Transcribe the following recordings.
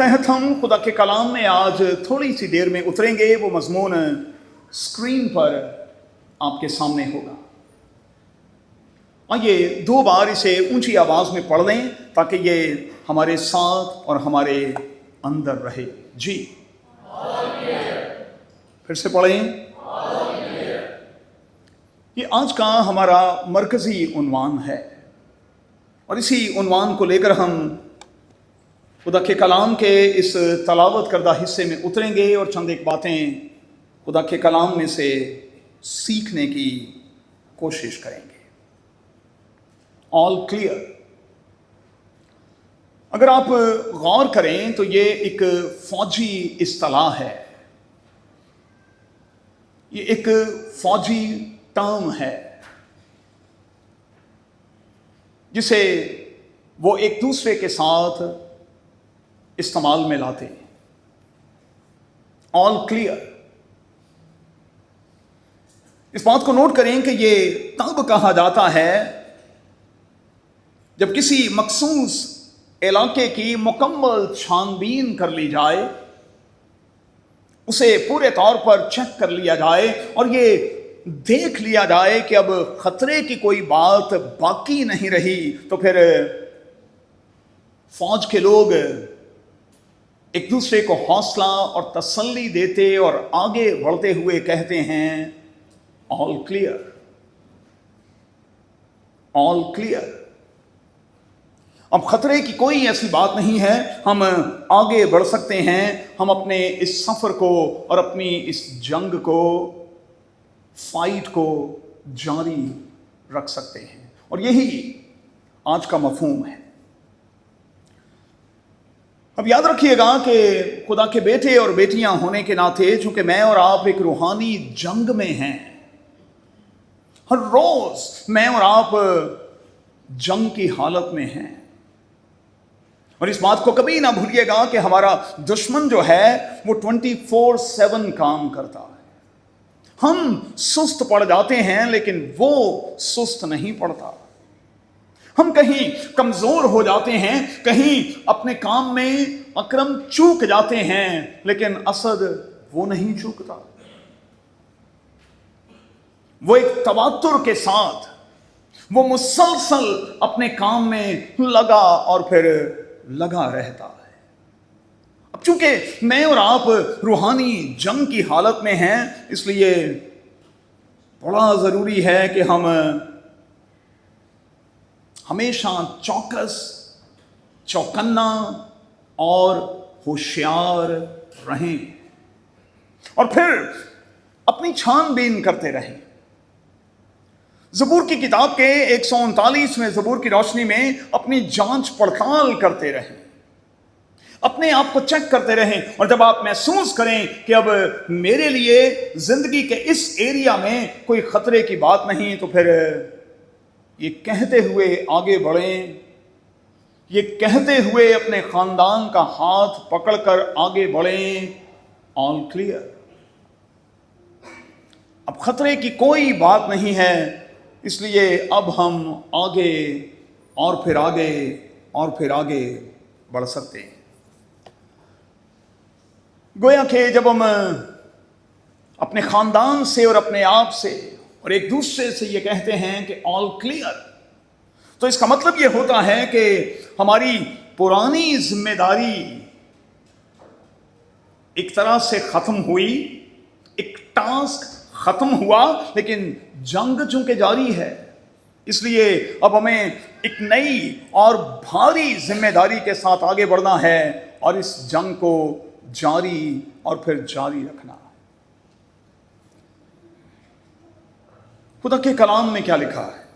तहत हम खुदा के कलाम में आज थोड़ी सी देर में उतरेंगे। वो मजमून स्क्रीन पर आपके सामने होगा। आइए 2 बार इसे ऊंची आवाज में पढ़ लें ताकि ये हमारे साथ और हमारे अंदर रहे। जी, फिर से पढ़ें। ये आज का हमारा मरकजी उन्वान है और इसी उन्वान को लेकर हम खुदा के कलाम के इस तलावत करदा हिस्से में उतरेंगे और चंद एक बातें खुदा के कलाम में से सीखने की कोशिश करेंगे। All clear. अगर आप गौर करें तो ये एक फौजी इस्तिलाह है, ये एक फौजी टर्म है जिसे वो एक दूसरे के साथ इस्तेमाल में लाते हैं। All clear. इस बात को नोट करें कि ये तब कहा जाता है जब किसी मखसूस इलाके की मुकम्मल छानबीन कर ली जाए, उसे पूरे तौर पर चेक कर लिया जाए और ये देख लिया जाए कि अब खतरे की कोई बात बाकी नहीं रही, तो फिर फौज के लोग एक दूसरे को हौसला और तसल्ली देते और आगे बढ़ते हुए कहते हैं ऑल क्लियर, ऑल क्लियर। अब खतरे की कोई ऐसी बात नहीं है, हम आगे बढ़ सकते हैं, हम अपने इस सफर को और अपनी इस जंग को, फाइट को जारी रख सकते हैं। और यही आज का मफहूम है। अब याद रखिएगा कि खुदा के बेटे और बेटियां होने के नाते चूंकि मैं और आप एक रूहानी जंग में हैं, हर रोज मैं और आप जंग की हालत में हैं। और इस बात को कभी ना भूलिएगा कि हमारा दुश्मन जो है वो 24/7 काम करता है। हम सुस्त पड़ जाते हैं लेकिन वो सुस्त नहीं पड़ता। हम कहीं कमजोर हो जाते हैं, कहीं अपने काम में अक्रम चूक जाते हैं, लेकिन असद वो नहीं चूकता। वो एक तवातुर के साथ, वो मुसलसल अपने काम में लगा और फिर लगा रहता है। अब चूंकि मैं और आप रूहानी जंग की हालत में हैं, इसलिए बड़ा जरूरी है कि हम हमेशा चौकस, चौकन्ना और होशियार रहें और फिर अपनी छानबीन करते रहें। ज़बूर की किताब के 139वें ज़बूर की रोशनी में अपनी जांच पड़ताल करते रहें, अपने आप को चेक करते रहें। और जब आप महसूस करें कि अब मेरे लिए जिंदगी के इस एरिया में कोई खतरे की बात नहीं, तो फिर ये कहते हुए आगे बढ़ें, ये कहते हुए अपने खानदान का हाथ पकड़कर आगे बढ़ें, ऑल क्लियर। अब खतरे की कोई बात नहीं है, इसलिए अब हम आगे और फिर आगे और फिर आगे बढ़ सकते हैं। गोया कि जब हम अपने खानदान से और अपने आप से और एक दूसरे से ये कहते हैं कि ऑल क्लियर, तो इसका मतलब ये होता है कि हमारी पुरानी जिम्मेदारी एक तरह से खत्म हुई, एक टास्क खत्म हुआ, लेकिन जंग चूंकि जारी है, इसलिए अब हमें एक नई और भारी जिम्मेदारी के साथ आगे बढ़ना है और इस जंग को जारी और फिर जारी रखना। खुदा के कलाम में क्या लिखा है?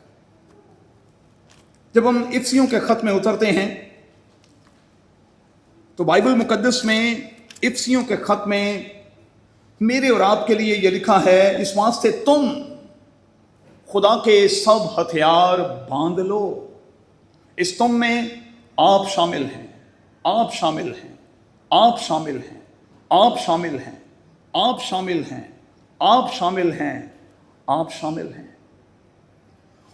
जब हम इफ्सियों के खत में उतरते हैं तो बाइबल मुकद्दस में इफ्सियों के खत में मेरे और आपके लिए यह लिखा है, इस वास्ते तुम खुदा के सब हथियार बांध लो। इस तुम में आप शामिल हैं, आप शामिल हैं, आप शामिल हैं, आप शामिल हैं, आप शामिल हैं, आप शामिल हैं, आप शामिल हैं।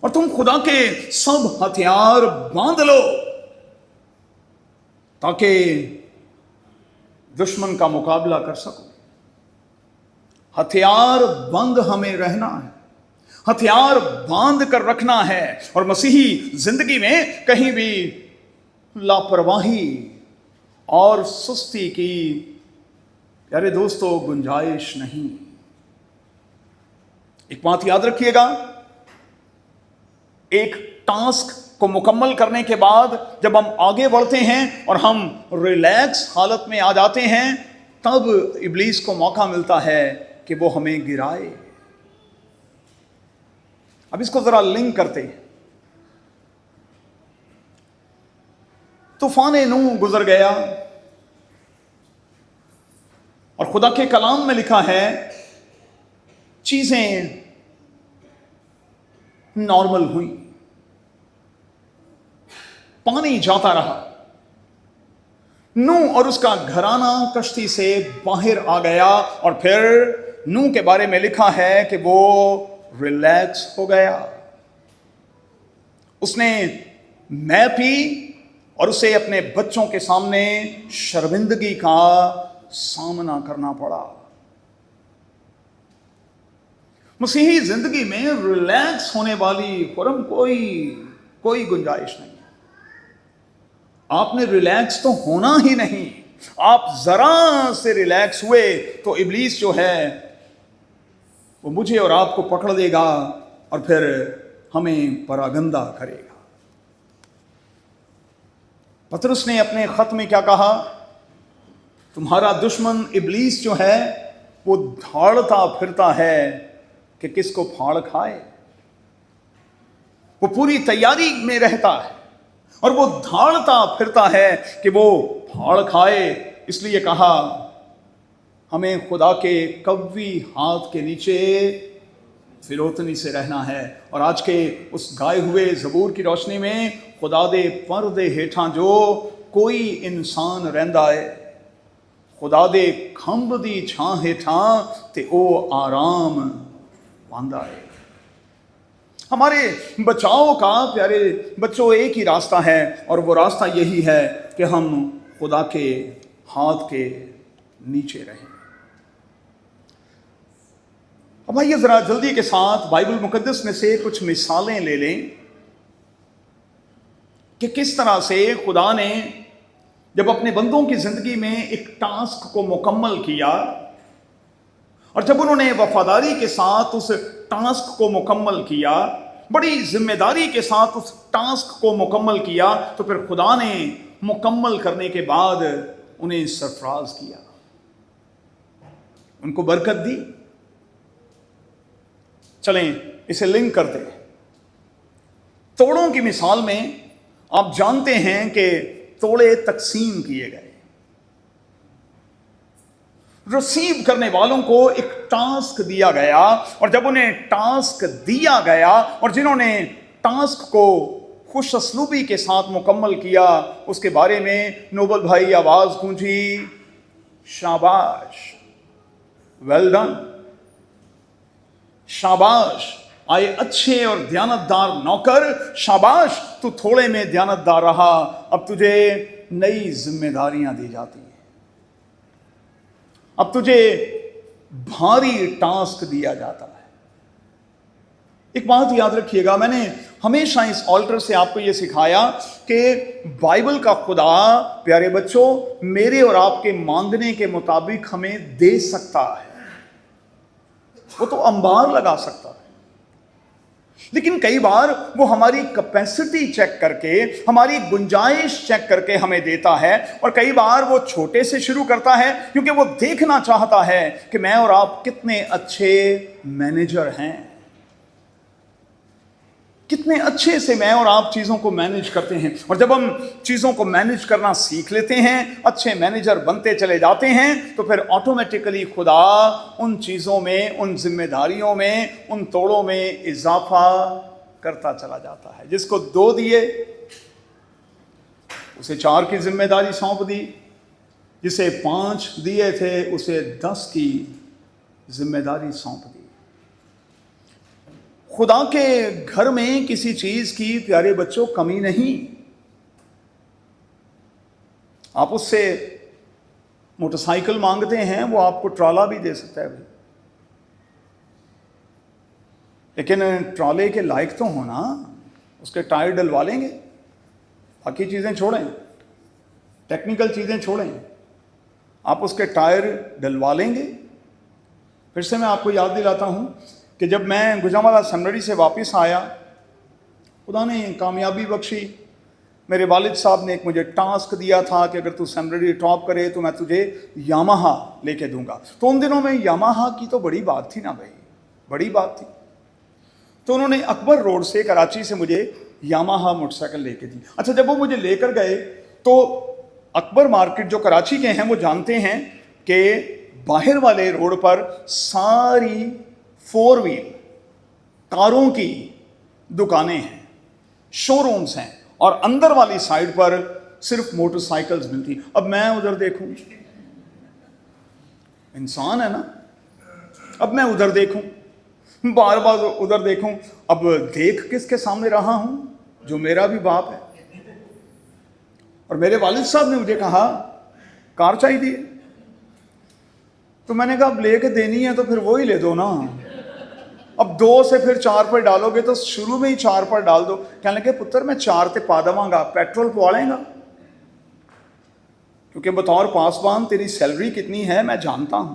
और तुम खुदा के सब हथियार बांध लो ताकि दुश्मन का मुकाबला कर सकूं। हथियार बंद हमें रहना है, हथियार बांध कर रखना है, और मसीही जिंदगी में कहीं भी लापरवाही और सुस्ती की, प्यारे दोस्तों, गुंजाइश नहीं। एक बात याद रखिएगा, एक टास्क को मुकम्मल करने के बाद जब हम आगे बढ़ते हैं और हम रिलैक्स हालत में आ जाते हैं, तब इब्लीस को मौका मिलता है कि वो हमें गिराए। अब इसको जरा लिंक करते हैं। तूफान नूह गुजर गया और खुदा के कलाम में लिखा है चीजें नॉर्मल हुई, पानी जाता रहा, नूह और उसका घराना कश्ती से बाहर आ गया, और फिर नूह के बारे में लिखा है कि वो रिलैक्स हो गया। उसने मैं पी और उसे अपने बच्चों के सामने शर्मिंदगी का सामना करना पड़ा। मसीही जिंदगी में रिलैक्स होने वाली फौरन कोई गुंजाइश नहीं। आपने रिलैक्स तो होना ही नहीं। आप जरा से रिलैक्स हुए तो इब्लीस जो है वो मुझे और आपको पकड़ देगा और फिर हमें परागंदा करेगा। पतरस ने अपने खत में क्या कहा? तुम्हारा दुश्मन इब्लीस जो है वो धाड़ता फिरता है कि किसको फाड़ खाए। वो पूरी तैयारी में रहता है और वो धाड़ता फिरता है कि वो फाड़ खाए। इसलिए कहा हमें खुदा के कव्वी हाथ के नीचे फिरौतनी से रहना है। और आज के उस गाए हुए ज़बूर की रोशनी में खुदा दे पर्दे हेठां जो कोई इंसान रहिंदा है, खुदा दे खंभ दी छां हेठां ते ओ आराम पांदा है। हमारे बचाव का, प्यारे बच्चों, एक ही रास्ता है और वो रास्ता यही है कि हम खुदा के हाथ के नीचे रहें। अब आइए जरा जल्दी के साथ बाइबल मुकद्दस में से कुछ मिसालें ले लें कि किस तरह से खुदा ने जब अपने बंदों की जिंदगी में एक टास्क को मुकम्मल किया और जब उन्होंने वफादारी के साथ उस टास्क को मुकम्मल किया, बड़ी जिम्मेदारी के साथ उस टास्क को मुकम्मल किया, तो फिर खुदा ने मुकम्मल करने के बाद उन्हें सरफराज किया, उनको बरकत दी। चलें इसे लिंक करते हैं। तोड़ों की मिसाल में आप जानते हैं कि तोड़े तकसीम किए गए। रिसीव करने वालों को एक टास्क दिया गया और जब उन्हें टास्क दिया गया और जिन्होंने टास्क को खुश असलूबी के साथ मुकम्मल किया, उसके बारे में नोबल भाई आवाज गूंजी, शाबाश, वेल डन, शाबाश आए अच्छे और दयानतदार नौकर, शाबाश तू थोड़े में दयानतदार रहा, अब तुझे नई जिम्मेदारियां दी जाती हैं, अब तुझे भारी टास्क दिया जाता है। एक बात याद रखिएगा, मैंने हमेशा इस ऑल्टर से आपको यह सिखाया कि बाइबल का खुदा, प्यारे बच्चों, मेरे और आपके मांगने के मुताबिक हमें दे सकता है। वो तो अंबार लगा सकता है, लेकिन कई बार वो हमारी कैपेसिटी चेक करके, हमारी गुंजाइश चेक करके हमें देता है। और कई बार वो छोटे से शुरू करता है क्योंकि वो देखना चाहता है कि मैं और आप कितने अच्छे मैनेजर हैं, कितने अच्छे से मैं और आप चीज़ों को मैनेज करते हैं। और जब हम चीज़ों को मैनेज करना सीख लेते हैं, अच्छे मैनेजर बनते चले जाते हैं, तो फिर ऑटोमेटिकली खुदा उन चीज़ों में, उन जिम्मेदारियों में, उन तोड़ों में इजाफा करता चला जाता है। जिसको 2 दिए उसे 4 की जिम्मेदारी सौंप दी, जिसे 5 दिए थे उसे 10 की जिम्मेदारी सौंप दी। खुदा के घर में किसी चीज की, प्यारे बच्चों, कमी नहीं। आप उससे موٹر سائیکل مانگتے ہیں وہ آپ کو ٹرالا بھی دے سکتا ہے بھائی، لیکن ٹرالے کے لائق تو ہونا، اس کے ٹائر ڈلوا لیں گے، باقی چیزیں چھوڑیں، ٹیکنیکل چیزیں چھوڑیں، آپ اس کے ٹائر ڈلوا لیں گے۔ پھر سے میں آپ کو یاد دلاتا ہوں کہ جب میں گجرانوالہ سیمنری سے واپس آیا، خدا نے کامیابی بخشی، میرے والد صاحب نے ایک مجھے ٹاسک دیا تھا کہ اگر تو سیمنری ٹاپ کرے تو میں تجھے یاماہا لے کے دوں گا۔ تو ان دنوں میں یاماہا کی تو بڑی بات تھی نا بھائی، بڑی بات تھی۔ تو انہوں نے اکبر روڈ سے کراچی سے مجھے یاماہا موٹر سائیکل لے کے دی۔ اچھا، جب وہ مجھے لے کر گئے تو اکبر مارکیٹ جو کراچی کے ہیں وہ جانتے ہیں کہ باہر والے روڈ پر ساری 4 وہیل کاروں کی دکانیں ہیں، شو رومز ہیں، اور اندر والی سائڈ پر صرف موٹر سائیکلز ملتی۔ اب میں ادھر دیکھوں، انسان ہے نا، اب میں ادھر دیکھوں، بار بار ادھر دیکھوں، اب دیکھ کس کے سامنے رہا ہوں؟ جو میرا بھی باپ ہے۔ اور میرے والد صاحب نے مجھے کہا کار چاہیے، تو میں نے کہا اب لے کے دینی ہے تو پھر وہی لے دو نا، اب 2 سے پھر 4 پر ڈالو گے تو شروع میں ہی 4 پر ڈال دو۔ کہنے لگے پتر میں 4 تے پا دواں گا، پیٹرول پوا لیں گا، کیونکہ بطور پاسبان تیری سیلری کتنی ہے میں جانتا ہوں،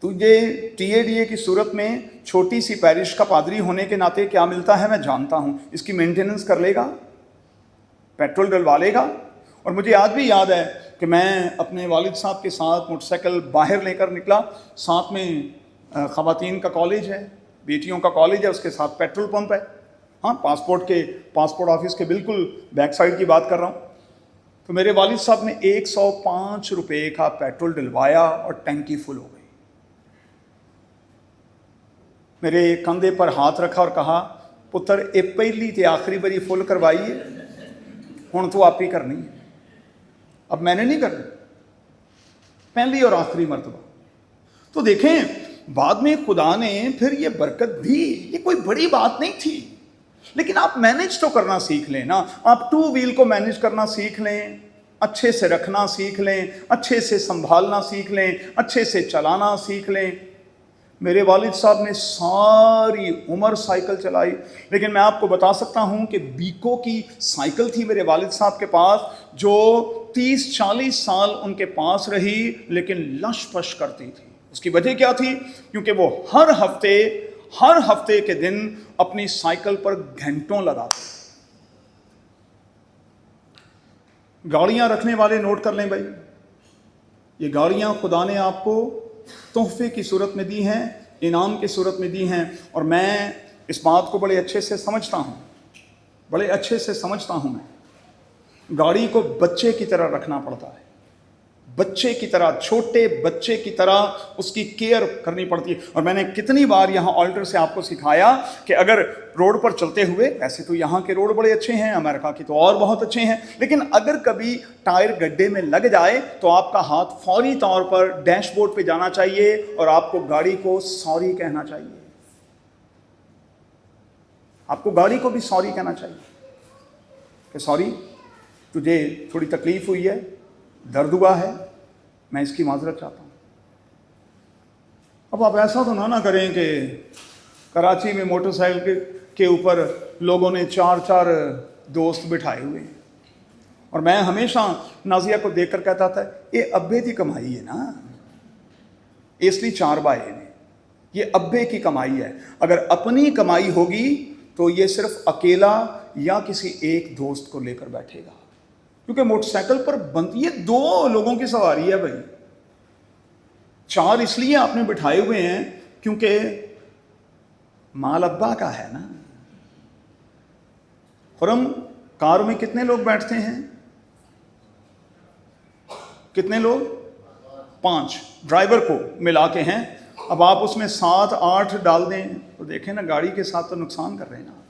تجھے ٹی اے ڈی اے کی صورت میں چھوٹی سی پیرش کا پادری ہونے کے ناطے کیا ملتا ہے میں جانتا ہوں، اس کی مینٹیننس کر لے گا، پیٹرول ڈلوا لے گا۔ اور مجھے آج بھی یاد ہے کہ میں اپنے والد صاحب کے ساتھ موٹر سائیکل باہر لے کر نکلا، ساتھ میں خواتین کا کالج ہے، بیٹیوں کا کالج ہے، اس کے ساتھ پیٹرول پمپ ہے، ہاں پاسپورٹ آفس کے بالکل بیک سائڈ کی بات کر رہا ہوں۔ تو میرے والد صاحب نے 105 روپے کا پیٹرول ڈلوایا اور ٹینکی فل ہو گئی۔ میرے کندھے پر ہاتھ رکھا اور کہا پتر اے پہلی تے آخری باری فل کروائیے، ہوں تو آپ ہی کرنی ہے، اب میں نے نہیں کرنی، پہلی اور آخری مرتبہ۔ تو دیکھیں بعد میں خدا نے پھر یہ برکت دی، یہ کوئی بڑی بات نہیں تھی، لیکن آپ مینیج تو کرنا سیکھ لیں نا، آپ 2 وہیل کو مینیج کرنا سیکھ لیں، اچھے سے رکھنا سیکھ لیں، اچھے سے سنبھالنا سیکھ لیں، اچھے سے چلانا سیکھ لیں۔ میرے والد صاحب نے ساری عمر سائیکل چلائی، لیکن میں آپ کو بتا سکتا ہوں کہ بیکو کی سائیکل تھی میرے والد صاحب کے پاس، جو 30-40 سال ان کے پاس رہی، لیکن لش پش کرتی تھی۔ اس کی وجہ کیا تھی؟ کیونکہ وہ ہر ہفتے کے دن اپنی سائیکل پر گھنٹوں لگاتے۔ گاڑیاں رکھنے والے نوٹ کر لیں بھائی، یہ گاڑیاں خدا نے آپ کو تحفے کی صورت میں دی ہیں، انعام کی صورت میں دی ہیں، اور میں اس بات کو بڑے اچھے سے سمجھتا ہوں، میں گاڑی کو بچے کی طرح رکھنا پڑتا ہے، بچے کی طرح، چھوٹے بچے کی طرح اس کی کیئر کرنی پڑتی ہے۔ اور میں نے کتنی بار یہاں آلٹر سے آپ کو سکھایا کہ اگر روڈ پر چلتے ہوئے، ویسے تو یہاں کے روڈ بڑے اچھے ہیں، امریکہ کے تو اور بہت اچھے ہیں، لیکن اگر کبھی ٹائر گڈھے میں لگ جائے تو آپ کا ہاتھ فوری طور پر ڈیش بورڈ پہ جانا چاہیے اور آپ کو گاڑی کو سوری کہنا چاہیے، آپ کو گاڑی کو بھی سوری کہنا چاہیے کہ سوری تجھے تھوڑی تکلیف ہوئی ہے، درد ہوا ہے، میں اس کی معذرت چاہتا ہوں۔ اب آپ ایسا تو نہ کریں کہ کراچی میں موٹر سائیکل کے اوپر لوگوں نے 4 دوست بٹھائے ہوئے ہیں، اور میں ہمیشہ نازیہ کو دیکھ کر کہتا تھا یہ ابے کی کمائی ہے نا، اس لیے 4 بھائی نے، یہ ابے کی کمائی ہے، اگر اپنی کمائی ہوگی تو یہ صرف اکیلا یا کسی ایک دوست کو لے کر بیٹھے گا، کیونکہ موٹر سائیکل پر یہ 2 لوگوں کی سواری ہے بھائی، 4 اس لیے آپ نے بٹھائے ہوئے ہیں کیونکہ مال ابا کا ہے نا۔ خرم کار میں کتنے لوگ بیٹھتے ہیں؟ کتنے لوگ؟ 5 ڈرائیور کو ملا کے ہیں، اب آپ اس میں 7-8 ڈال دیں تو دیکھیں نا، گاڑی کے ساتھ تو نقصان کر رہے ہیں نا۔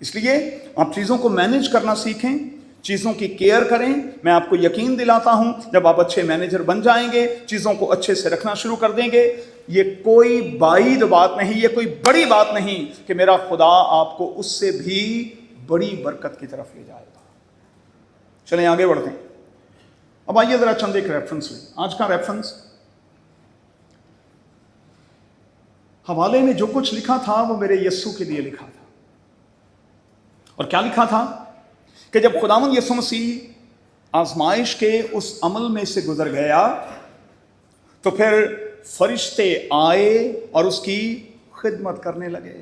اس لیے آپ چیزوں کو مینیج کرنا سیکھیں، چیزوں کی کیئر کریں۔ میں آپ کو یقین دلاتا ہوں جب آپ اچھے مینیجر بن جائیں گے، چیزوں کو اچھے سے رکھنا شروع کر دیں گے، یہ کوئی بعید بات نہیں، یہ کوئی بڑی بات نہیں کہ میرا خدا آپ کو اس سے بھی بڑی برکت کی طرف لے جائے گا۔ चलें आगे बढ़ते हैं। अब आइए जरा चंद एक रेफरेंस लें। आज का रेफरेंस हवाले में जो कुछ लिखा था वो मेरे यस्सु के लिए लिखा था। और क्या लिखा था कि जब खुदावंद यीशु मसीह आजमाइश के उस अमल में से गुजर गया तो फिर फरिश्ते आए और उसकी खिदमत करने लगे।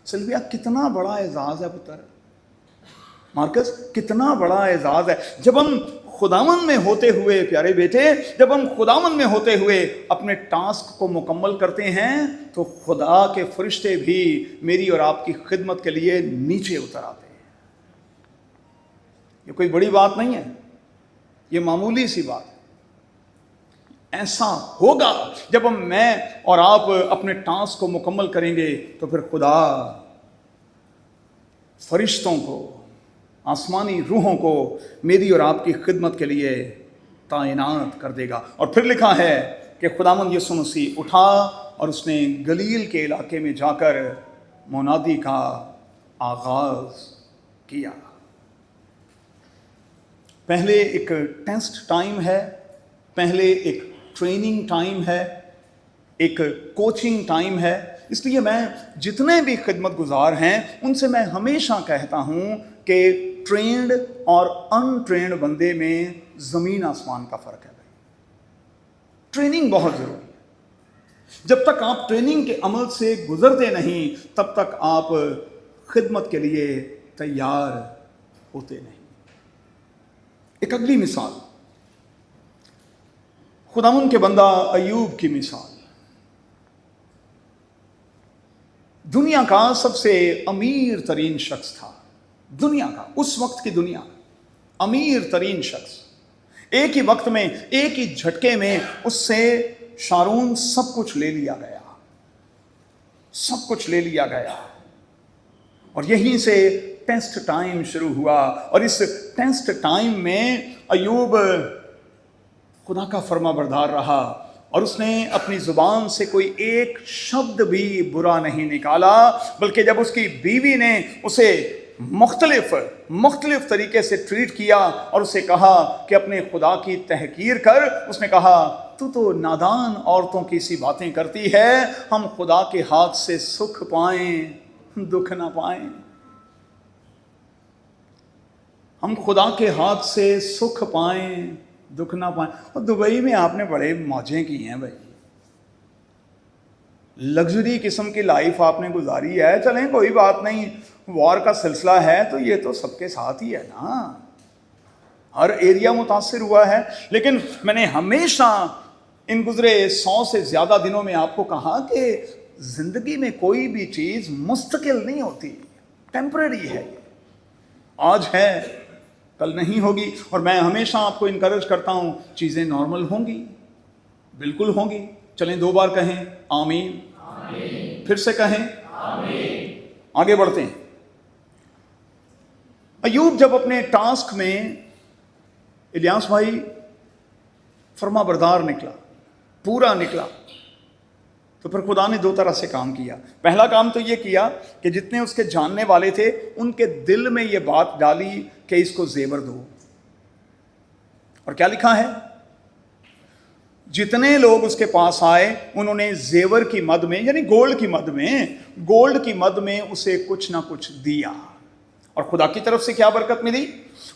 सिल्विया, कितना बड़ा एजाज है पुत्र, मार्कस, कितना बड़ा एजाज है। जब हम खुदावन में होते हुए, प्यारे बेटे, जब हम खुदावन में होते हुए अपने टास्क को मुकम्मल करते हैं तो खुदा के फरिश्ते भी मेरी और आपकी खिदमत के लिए नीचे उतर आते हैं। ये कोई बड़ी बात नहीं है, ये मामूली सी बात है। ऐसा होगा जब मैं और आप अपने टास्क को मुकम्मल करेंगे तो फिर खुदा फरिश्तों को, आसमानी रूहों को मेरी और आपकी खिदमत के लिए तैनात कर देगा। और फिर लिखा है कि खुदावंद यीशु मसीह उठा और उसने गलील के इलाके में जाकर मुनादी का आगाज किया। पहले एक टेस्ट टाइम है, पहले एक ट्रेनिंग टाइम है, एक कोचिंग टाइम है। इसलिए मैं जितने भी खिदमत गुजार हैं उनसे मैं हमेशा कहता हूं कि ट्रेंड और अनट्रेंड बंदे में ज़मीन आसमान का फ़र्क है भाई। ट्रेनिंग बहुत ज़रूरी है। जब तक आप ट्रेनिंग के अमल से गुजरते नहीं तब तक आप खिदमत के लिए तैयार होते नहीं। एक अगली मिसाल, खुदावंद के बंदा अय्यूब की मिसाल। दुनिया का सबसे अमीर तरीन शख्स था, दुनिया का, उस वक्त की दुनिया का अमीर तरीन शख्स। एक ही वक्त में, एक ही झटके में उससे शारून सब कुछ ले लिया गया, सब कुछ ले लिया गया। और यहीं से टेस्ट टाइम शुरू हुआ। और इस टेस्ट टाइम में अय्यूब खुदा का फर्माबरदार रहा और उसने अपनी जुबान से कोई एक शब्द भी बुरा नहीं निकाला, बल्कि जब उसकी बीवी ने उसे मुख्तलिफ तरीके से ट्रीट किया और उसे कहा कि अपने खुदा की तहकीर कर, उसने कहा तू तो नादान औरतों की सी बातें करती है, हम खुदा के हाथ से सुख पाएं दुख ना पाएं, हम खुदा के हाथ से सुख पाएं दुख ना पाएं। और दुबई में आपने बड़े मौजें की हैं भाई, लग्जरी किस्म की लाइफ आपने गुजारी है। चलें कोई बात नहीं, वॉर का सिलसिला है तो ये तो सबके साथ ही है ना, हर एरिया मुतासिर हुआ है। लेकिन मैंने हमेशा इन गुजरे 100 से ज़्यादा दिनों में आपको कहा कि ज़िंदगी में कोई भी चीज़ मुस्तकिल नहीं होती, टेम्परेरी है। आज है कल नहीं होगी। और मैं हमेशा आपको इनकरेज करता हूँ, चीज़ें नॉर्मल होंगी, बिल्कुल होंगी। चलें 2 बार कहें आमीन, आमीन। फिर से कहें आमीन। आगे बढ़ते हैं। अय्यूब जब अपने टास्क में, इलियास भाई, फर्माबरदार निकला, पूरा निकला, तो फिर खुदा ने 2 तरह से काम किया। पहला काम तो ये किया कि जितने उसके जानने वाले थे उनके दिल में ये बात डाली कि इसको जेवर दो। और क्या लिखा है, जितने लोग उसके पास आए उन्होंने जेवर की मद में, यानी गोल्ड की मद में उसे कुछ ना कुछ दिया। और खुदा की तरफ से क्या बरकत मिली?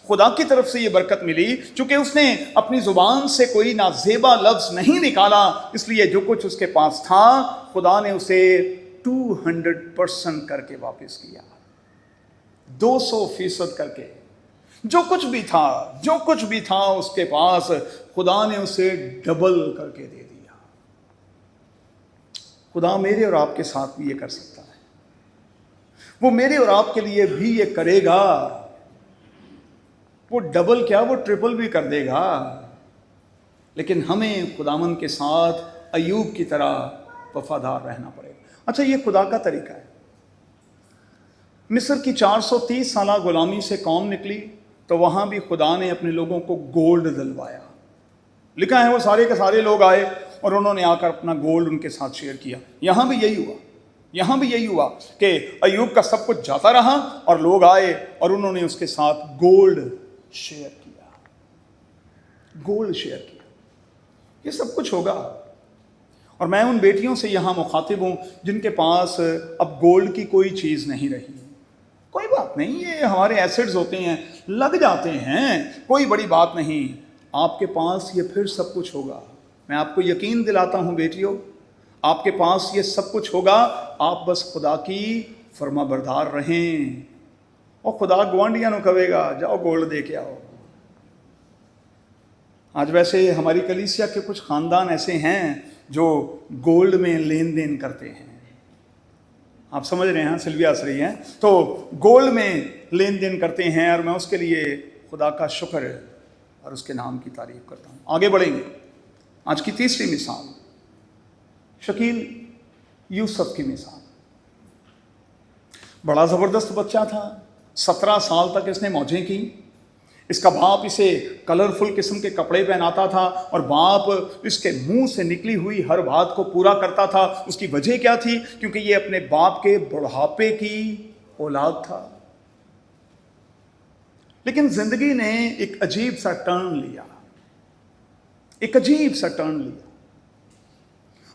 खुदा की तरफ से ये बरकत मिली चूंकि उसने अपनी जुबान से कोई नाजेबा लफ्ज नहीं निकाला, इसलिए जो कुछ उसके पास था खुदा ने उसे 200% करके वापस किया, 200% करके। जो कुछ भी था उसके पास, खुदा ने उसे डबल करके दे दिया। खुदा मेरे और आपके साथ भी ये कर सकता है, वो मेरे और आपके लिए भी ये करेगा। वो डबल क्या, वो ट्रिपल भी कर देगा। लेकिन हमें खुदावन के साथ अय्यूब की तरह वफादार रहना पड़ेगा। अच्छा, ये खुदा का तरीका है। मिस्र की 430 साल गुलामी से कौम निकली तो वहाँ भी खुदा ने अपने लोगों को गोल्ड दिलवाया। लिखा है वो सारे के सारे लोग आए और उन्होंने आकर अपना गोल्ड उनके साथ शेयर किया। यहाँ भी यही हुआ कि अय्यूब का सब कुछ जाता रहा और लोग आए और उन्होंने उसके साथ गोल्ड शेयर किया, गोल्ड शेयर किया। ये सब कुछ होगा। और मैं उन बेटियों से यहाँ मुखातिब हूँ जिनके पास अब गोल्ड की कोई चीज़ नहीं रही। कोई बात नहीं, ये हमारे एसेट्स होते हैं, लग जाते हैं, कोई बड़ी बात नहीं। आपके पास ये फिर सब कुछ होगा। मैं आपको यकीन दिलाता हूँ बेटियों, आपके पास ये सब कुछ होगा। आप बस खुदा की फरमाबरदार रहें। और खुदा गुआंढियां नु कहेगा जाओ गोल्ड दे के आओ। आज वैसे हमारी कलीसिया के कुछ खानदान ऐसे हैं जो गोल्ड में लेन देन करते हैं। आप समझ रहे हैं, सिल्विया रही हैं, तो गोल्ड में लेन देन करते हैं, और मैं उसके लिए खुदा का शुक्र और उसके नाम की तारीफ करता हूँ। आगे बढ़ेंगे। आज की तीसरी मिसाल, शकील यूसुफ की मिसाल। बड़ा ज़बरदस्त बच्चा था, 17 साल तक इसने मौजें की। इसका बाप इसे कलरफुल किस्म के कपड़े पहनाता था और बाप इसके मुंह से निकली हुई हर बात को पूरा करता था। उसकी वजह क्या थी? क्योंकि ये अपने बाप के बुढ़ापे की औलाद था। लेकिन जिंदगी ने एक अजीब सा टर्न लिया, एक अजीब सा टर्न लिया,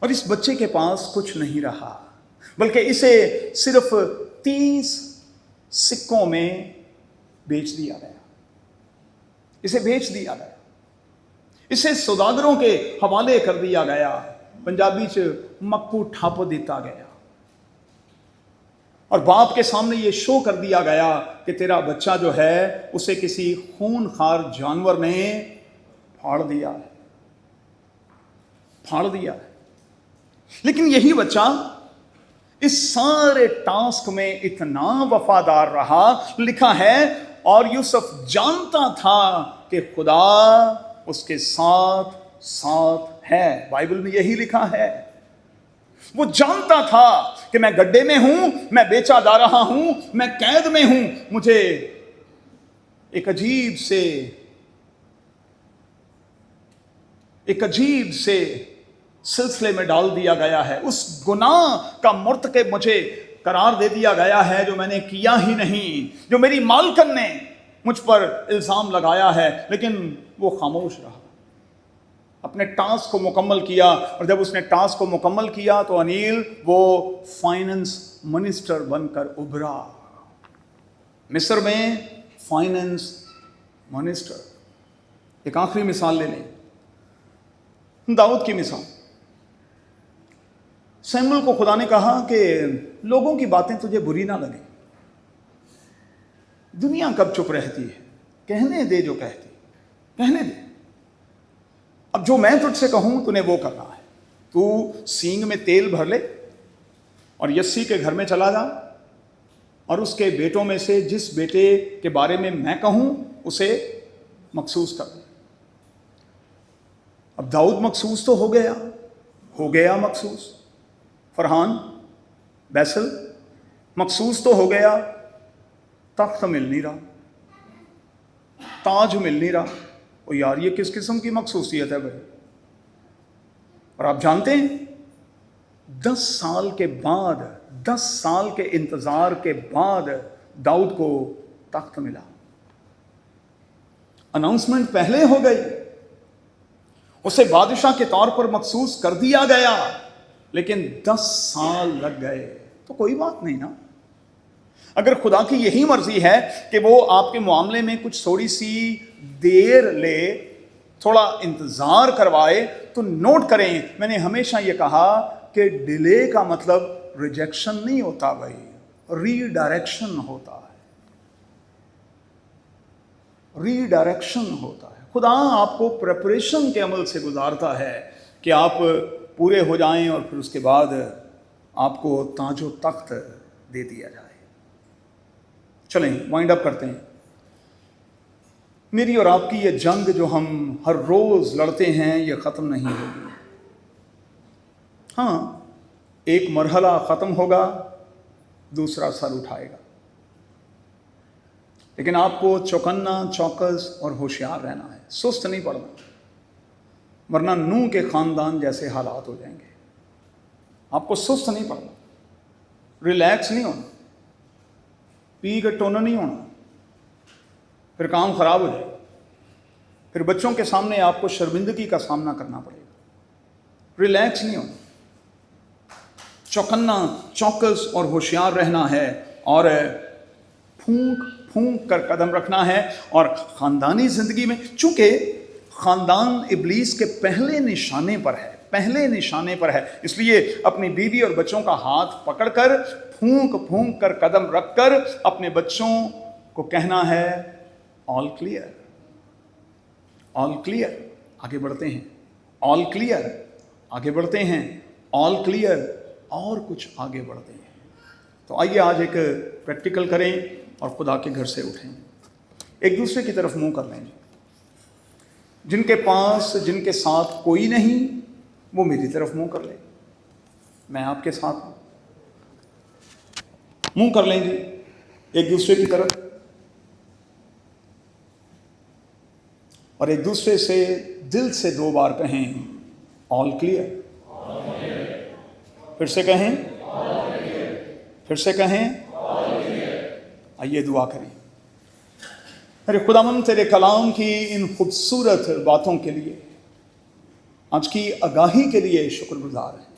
और इस बच्चे के पास कुछ नहीं रहा, बल्कि इसे सिर्फ 30 सिक्कों में बेच दिया गया। इसे बेच दिया गया, इसे सौदागरों के हवाले कर दिया गया। पंजाबी च मक्कू ठप दिता गया, और बाप के सामने ये शो कर दिया गया कि तेरा बच्चा जो है उसे किसी खूनखार जानवर ने फाड़ दिया है, फाड़ दिया है। लेकिन यही बच्चा इस सारे टास्क में इतना वफादार रहा। लिखा है और यूसुफ जानता था कि खुदा उसके साथ साथ है। बाइबल में यही लिखा है। वो जानता था कि मैं गड्ढे में हूं, मैं बेचा जा रहा हूं, मैं कैद में हूं, मुझे एक अजीब से सिलसिले में डाल दिया गया है। उस गुनाह का मुर्तकब मुझे करार दे दिया गया है जो मैंने किया ही नहीं, जो मेरी मालकन ने मुझ पर इल्ज़ाम लगाया है। लेकिन वो खामोश रहा, अपने टास्क को मुकम्मल किया। और जब उसने टास्क को मुकम्मल किया तो अनिल वो फाइनेंस मिनिस्टर बनकर उभरा, मिस्र में फाइनेंस मिनिस्टर। एक आखिरी मिसाल ले लें, दाऊद की मिसाल। सैमुअल को खुदा ने कहा कि लोगों की बातें तुझे बुरी ना लगे, दुनिया कब चुप रहती है, कहने दे जो कहती, कहने दे। अब जो मैं तुझसे कहूं तूने वो करना है। तू सींग में तेल भर ले और यस्सी के घर में चला जा, और उसके बेटों में से जिस बेटे के बारे में मैं कहूं उसे मखसूस कर दे। अब दाऊद मखसूस तो हो गया मखसूस। फरहान, बैसल मखसूस तो हो गया, तख्त मिल नहीं रहा, ताज मिल नहीं रहा। और यार ये किस किस्म की मखसूसियत है भाई। और आप जानते हैं 10 साल के बाद, 10 साल के इंतजार के बाद दाऊद को तख्त मिला। अनाउंसमेंट पहले हो गई, उसे बादशाह के तौर पर मखसूस कर दिया गया, लेकिन 10 साल लग गए। तो कोई बात नहीं ना, अगर खुदा की यही मर्जी है कि वो आपके मामले में कुछ थोड़ी सी देर ले, थोड़ा इंतजार करवाए, तो नोट करें, मैंने हमेशा ये कहा कि डिले का मतलब रिजेक्शन नहीं होता भाई, रीडायरेक्शन होता है, रीडायरेक्शन होता है। खुदा आपको प्रिपरेशन के अमल से गुजारता है कि आप पूरे हो जाएं और फिर उसके बाद आपको ताजो तख्त दे दिया जाए। चलें वाइंड अप करते हैं। मेरी और आपकी ये जंग जो हम हर रोज लड़ते हैं ये ख़त्म नहीं होगी। हाँ, एक मरहला ख़त्म होगा, दूसरा सर उठाएगा, लेकिन आपको चौकन्ना, चौकस और होशियार रहना है, सुस्त नहीं पड़ना, वरना नूह के ख़ानदान जैसे हालात हो जाएंगे। आपको सुस्त नहीं पड़ना, रिलैक्स नहीं होना, पी के टोना नहीं होना, फिर काम खराब हो जाएगा। پھر بچوں کے سامنے آپ کو شرمندگی کا سامنا کرنا پڑے گا. ریلیکس نہیں ہونا, چوکنا چوکس اور ہوشیار رہنا ہے, اور پھونک کر قدم رکھنا ہے. اور خاندانی زندگی میں, چونکہ خاندان ابلیس کے پہلے نشانے پر ہے, اس لیے اپنی بیوی اور بچوں کا ہاتھ پکڑ کر پھونک کر قدم رکھ کر اپنے بچوں کو کہنا ہے آل کلیئر, آل کلیئر, آگے بڑھتے ہیں, آل کلیئر, آگے بڑھتے ہیں, آل کلیئر, اور کچھ آگے بڑھتے ہیں. تو آئیے آج ایک پریکٹیکل کریں اور خدا کے گھر سے اٹھیں, ایک دوسرے کی طرف منہ کر لیں. جن کے پاس, جن کے ساتھ کوئی نہیں, وہ میری طرف منہ کر لیں, میں آپ کے ساتھ ہوں. منہ کر لیں جی ایک دوسرے کی طرف, اور ایک دوسرے سے دل سے 2 بار کہیں آل کلیئر. پھر سے کہیں, پھر سے کہیں. آئیے دعا کریں. ارے خداوند تیرے کلام کی ان خوبصورت باتوں کے لیے, آج کی آگاہی کے لیے شکر گزار ہیں.